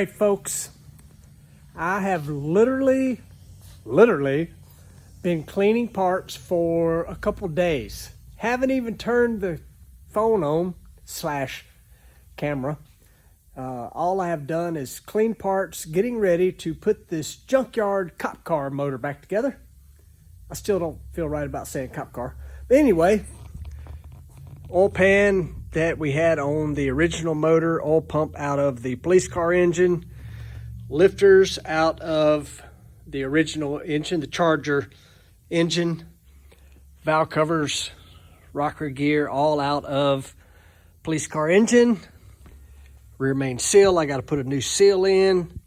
right, folks, I have literally been cleaning parts for a couple days. Haven't even turned the phone on / camera. All I have done is clean parts, getting ready to put this junkyard cop car motor back together. I still don't feel right about saying cop car. But anyway, oil pan that we had on the original motor, oil pump out of the police car engine, lifters out of the original engine, the Charger engine, valve covers, rocker gear, all out of police car engine. Rear main seal, I got to put a new seal in.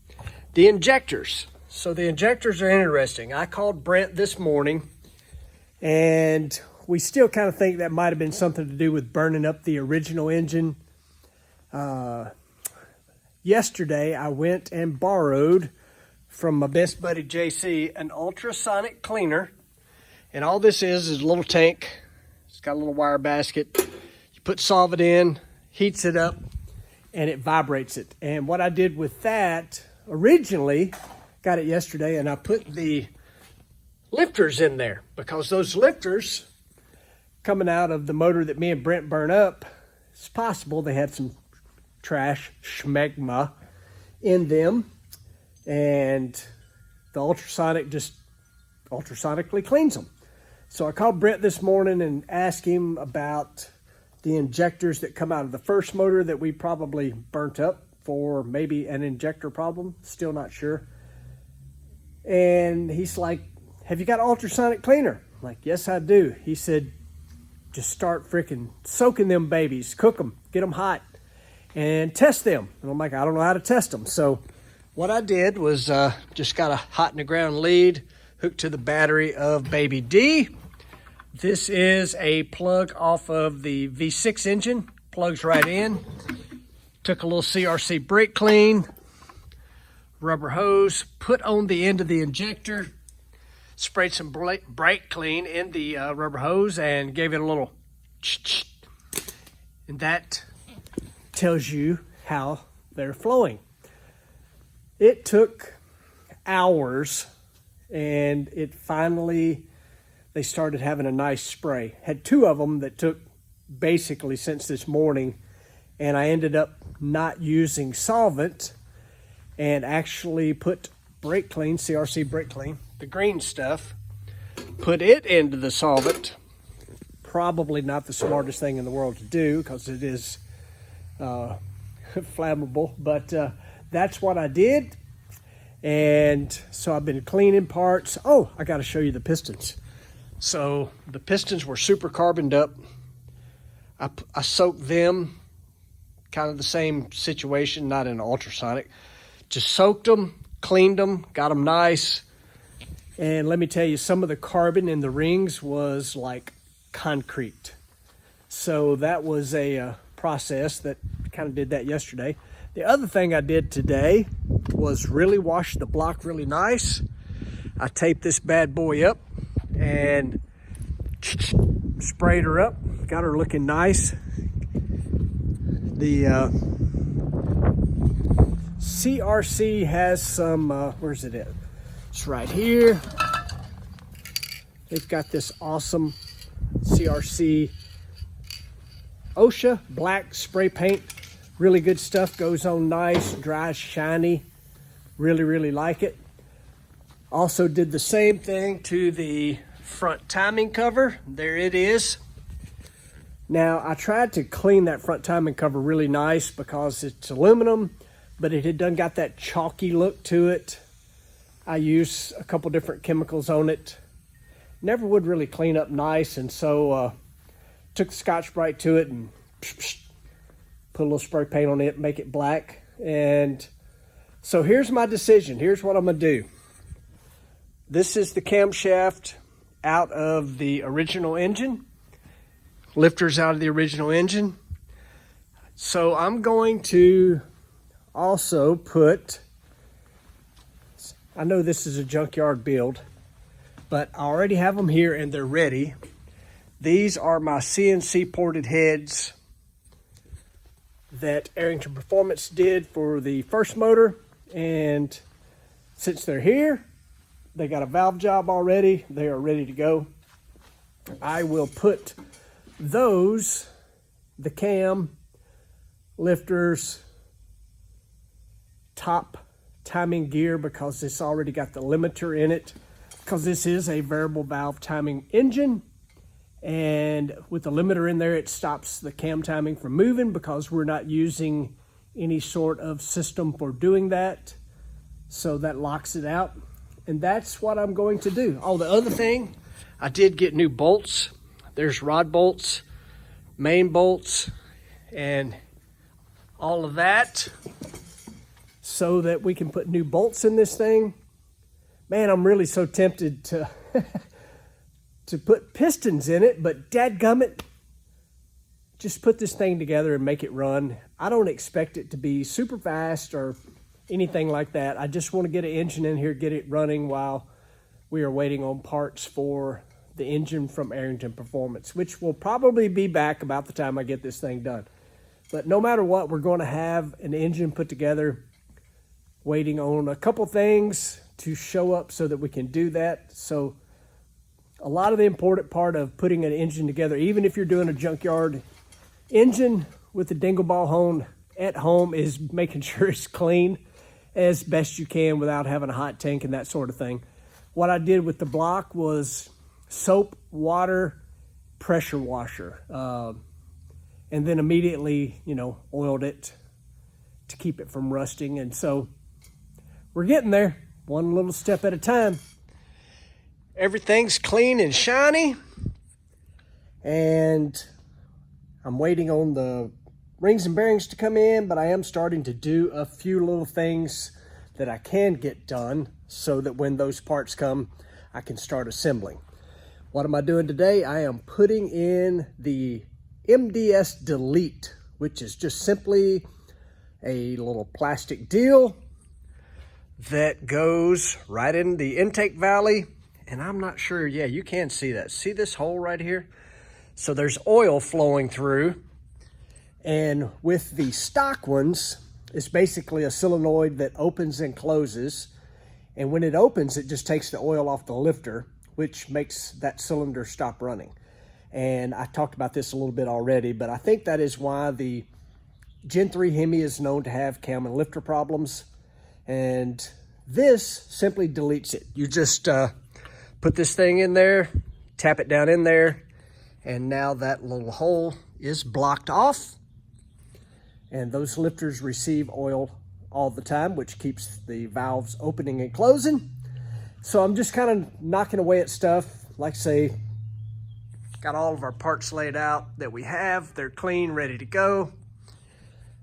The injectors. So the injectors are interesting. I called Brent this morning, and we still kind of think that might have been something to do with burning up the original engine. Yesterday, I went and borrowed from my best buddy JC an ultrasonic cleaner. And all this is a little tank. It's got a little wire basket. You put solvent in, heats it up, and it vibrates it. And what I did with that, originally, got it yesterday, and I put the lifters in there because those lifters coming out of the motor that me and Brent burn up, it's possible they had some trash, schmegma in them, and the ultrasonic just ultrasonically cleans them. So I called Brent this morning and asked him about the injectors that come out of the first motor that we probably burnt up for maybe an injector problem. Still not sure. And he's like, have you got an ultrasonic cleaner? I'm like, yes, I do. He said, just start freaking soaking them babies, cook them, get them hot, and test them. And I'm like, I don't know how to test them. So what I did was just got a hot in the ground lead hooked to the battery of Baby D. This is a plug off of the V6 engine, plugs right in. Took a little CRC brake clean, rubber hose, put on the end of the injector, sprayed some brake clean in the rubber hose and gave it a little ch-ch. And that tells you how they're flowing. It took hours, and it finally, they started having a nice spray. Had two of them that took basically since this morning, and I ended up not using solvent and actually put brake clean, CRC brake clean, the green stuff, put it into the solvent. Probably not the smartest thing in the world to do because it is flammable, but that's what I did. And so I've been cleaning parts. Oh, I got to show you the pistons. So the pistons were super carboned up. I soaked them, kind of the same situation, not in ultrasonic. Just soaked them, cleaned them, got them nice. And let me tell you, some of the carbon in the rings was like concrete. So that was a process that kind of did that yesterday. The other thing I did today was really wash the block really nice. I taped this bad boy up and sprayed her up, got her looking nice. The CRC has some, where's it at? It's right here. They've got this awesome CRC Osha black spray paint. Really good stuff, goes on nice, dries, shiny. Really like it. Also did the same thing to the front timing cover. There it is. Now I tried to clean that front timing cover really nice because it's aluminum, but it had done got that chalky look to it. I used a couple different chemicals on it. Never would really clean up nice, and so took the Scotch-Brite to it and put a little spray paint on it, make it black. And so here's my decision. Here's what I'm gonna do. This is the camshaft out of the original engine. Lifters out of the original engine. So I'm going to also put, I know this is a junkyard build, but I already have them here and they're ready. These are my CNC ported heads that Arrington Performance did for the first motor. And since they're here, they got a valve job already. They are ready to go. I will put those, the cam, lifters, top timing gear, because it's already got the limiter in it, because this is a variable valve timing engine, and with the limiter in there it stops the cam timing from moving, because we're not using any sort of system for doing that, so that locks it out. And that's what I'm going to do. Oh, the other thing, I did get new bolts. There's rod bolts, main bolts, and all of that, so that we can put new bolts in this thing. Man, I'm really so tempted to to put pistons in it, but dadgummit, just put this thing together and make it run. I don't expect it to be super fast or anything like that. I just want to get an engine in here, get it running while we are waiting on parts for the engine from Arrington Performance, which will probably be back about the time I get this thing done. But no matter what, we're going to have an engine put together, waiting on a couple things to show up so that we can do that. So a lot of the important part of putting an engine together, even if you're doing a junkyard engine with a dingle ball hone at home, is making sure it's clean as best you can without having a hot tank and that sort of thing. What I did with the block was soap, water, pressure washer, and then immediately, oiled it to keep it from rusting. And so we're getting there, one little step at a time. Everything's clean and shiny, and I'm waiting on the rings and bearings to come in, but I am starting to do a few little things that I can get done so that when those parts come, I can start assembling. What am I doing today? I am putting in the Mds Delete, which is just simply a little plastic deal that goes right in the intake valley. And I'm not sure, yeah, you can see that. See this hole right here? So there's oil flowing through. And with the stock ones, it's basically a solenoid that opens and closes. And when it opens, it just takes the oil off the lifter, which makes that cylinder stop running. And I talked about this a little bit already, but I think that is why the Gen 3 Hemi is known to have cam and lifter problems. And this simply deletes it. You just put this thing in there, tap it down in there, and now that little hole is blocked off. And those lifters receive oil all the time, which keeps the valves opening and closing. So I'm just kind of knocking away at stuff. Like I say, got all of our parts laid out that we have. They're clean, ready to go.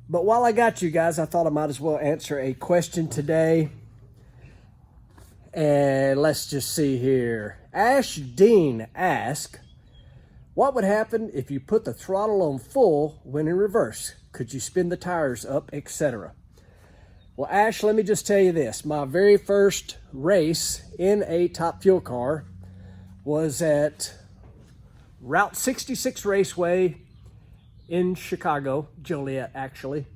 But while I got you guys, I thought I might as well answer a question today. And let's just see here. Ash Dean asked, what would happen if you put the throttle on full when in reverse? Could you spin the tires up, etc.? Well, Ash, let me just tell you this. My very first race in a Top Fuel car was at Route 66 Raceway in Chicago, Joliet actually.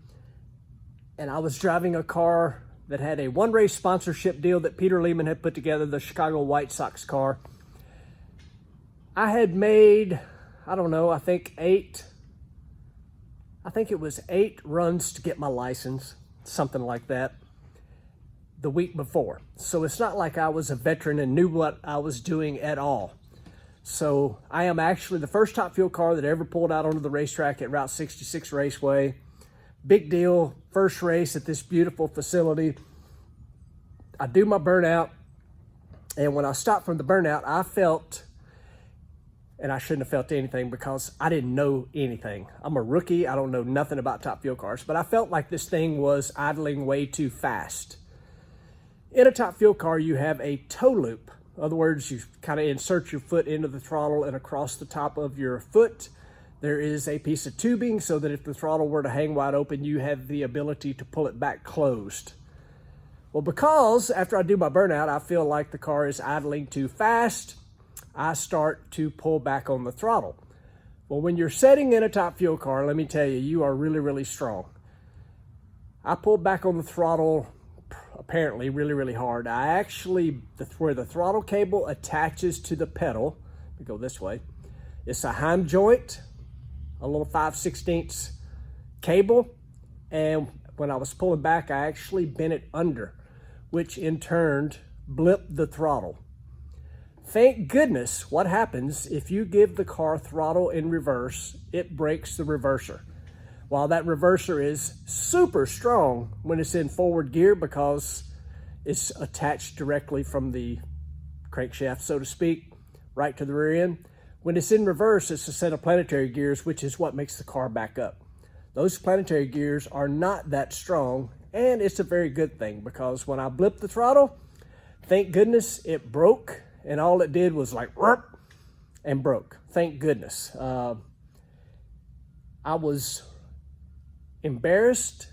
And I was driving a car that had a one race sponsorship deal that Peter Lehman had put together, the Chicago White Sox car. I had made, I don't know, I think it was 8 runs to get my license, something like that, the week before. So it's not like I was a veteran and knew what I was doing at all. So I am actually the first Top Fuel car that ever pulled out onto the racetrack at Route 66 Raceway. Big deal, first race at this beautiful facility. I do my burnout, and when I stopped from the burnout, I felt, and I shouldn't have felt anything because I didn't know anything. I'm a rookie, I don't know nothing about Top Fuel cars, but I felt like this thing was idling way too fast. In a Top Fuel car, you have a toe loop. In other words, you kind of insert your foot into the throttle, and across the top of your foot, there is a piece of tubing so that if the throttle were to hang wide open, you have the ability to pull it back closed. Well, because after I do my burnout, I feel like the car is idling too fast, I start to pull back on the throttle. Well, when you're setting in a top fuel car, let me tell you, you are really, really strong. I pulled back on the throttle apparently really hard. I actually, where the throttle cable attaches to the pedal, let me go this way, it's a Hemi joint, a little 5/16 cable, and when I was pulling back, I actually bent it under, which in turn blipped the throttle. Thank goodness, what happens if you give the car throttle in reverse, it breaks the reverser. While that reverser is super strong when it's in forward gear because it's attached directly from the crankshaft, so to speak, right to the rear end. When it's in reverse, it's a set of planetary gears, which is what makes the car back up. Those planetary gears are not that strong, and it's a very good thing because when I blipped the throttle, thank goodness it broke, and all it did was like, whoop, and broke. Thank goodness. I was embarrassed,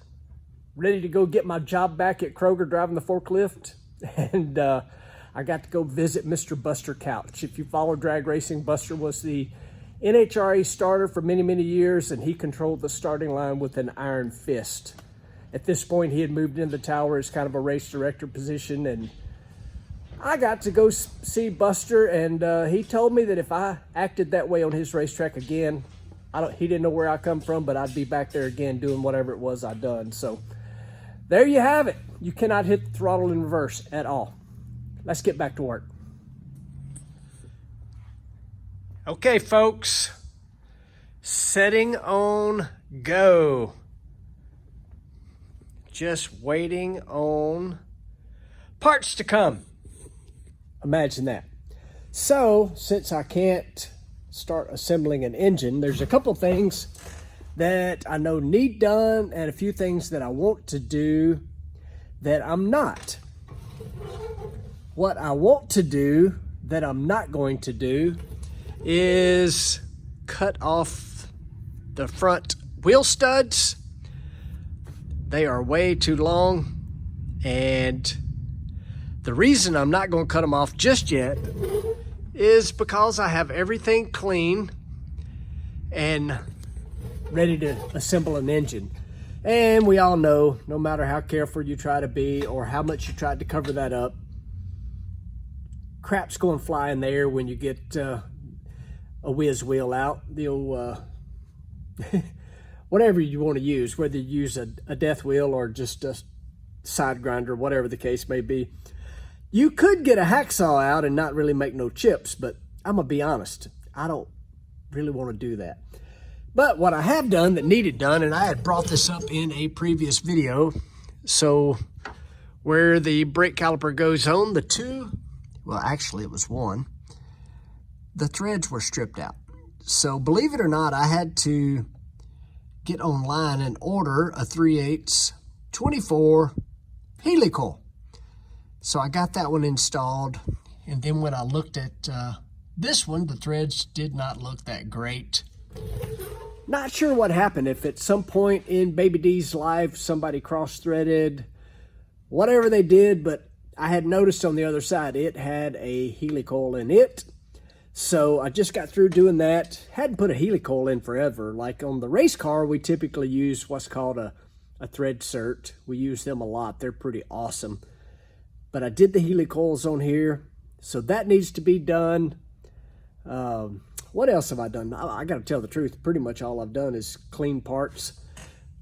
ready to go get my job back at Kroger driving the forklift, and I got to go visit Mr. Buster Couch. If you follow drag racing, Buster was the NHRA starter for many years, and he controlled the starting line with an iron fist. At this point, he had moved into the tower as kind of a race director position, and I got to go see Buster, and he told me that if I acted that way on his racetrack again, he didn't know where I come from, but I'd be back there again doing whatever it was I'd done. So there you have it. You cannot hit the throttle in reverse at all. Let's get back to work. Okay, folks. Setting on go. Just waiting on parts to come. Imagine that. So, since I can't start assembling an engine, there's a couple things that I know need done and a few things that I want to do that I'm not. What I want to do that I'm not going to do is cut off the front wheel studs. They are way too long, and the reason I'm not going to cut them off just yet is because I have everything clean and ready to assemble an engine. And we all know, no matter how careful you try to be or how much you try to cover that up, crap's going to fly in the air when you get a whiz wheel out. The old, whatever you want to use, whether you use a death wheel or just a side grinder, whatever the case may be. You could get a hacksaw out and not really make no chips, but I'm going to be honest, I don't really want to do that. But what I have done that needed done, and I had brought this up in a previous video, so where the brake caliper goes on, the two, well actually it was one, the threads were stripped out. So believe it or not, I had to get online and order a 3/8 24 helical. So I got that one installed, and then when I looked at this one, the threads did not look that great. Not sure what happened, if at some point in Baby D's life somebody cross-threaded, whatever they did, but I had noticed on the other side it had a helical in it. So I just got through doing that. Hadn't put a helical in forever. Like on the race car, we typically use what's called a thread cert. We use them a lot. They're pretty awesome. But I did the helicals on here, so that needs to be done. What else have I done? I got to tell the truth. Pretty much all I've done is clean parts.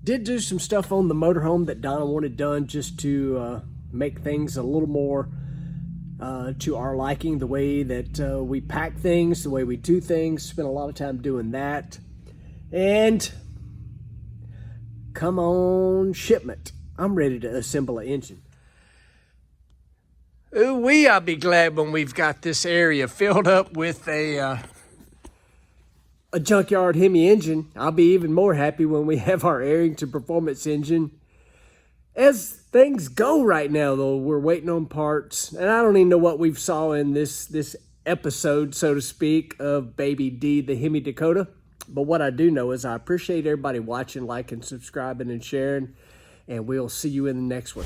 Did do some stuff on the motorhome that Donna wanted done just to make things a little more to our liking, the way that we pack things, the way we do things. Spent a lot of time doing that. And come on, shipment. I'm ready to assemble an engine. Ooh-wee, I'll be glad when we've got this area filled up with a junkyard Hemi engine. I'll be even more happy when we have our Arrington Performance engine. As things go right now, though, we're waiting on parts, and I don't even know what we've saw in this episode, so to speak, of Baby D, the Hemi Dakota. But what I do know is I appreciate everybody watching, liking, subscribing, and sharing, and we'll see you in the next one.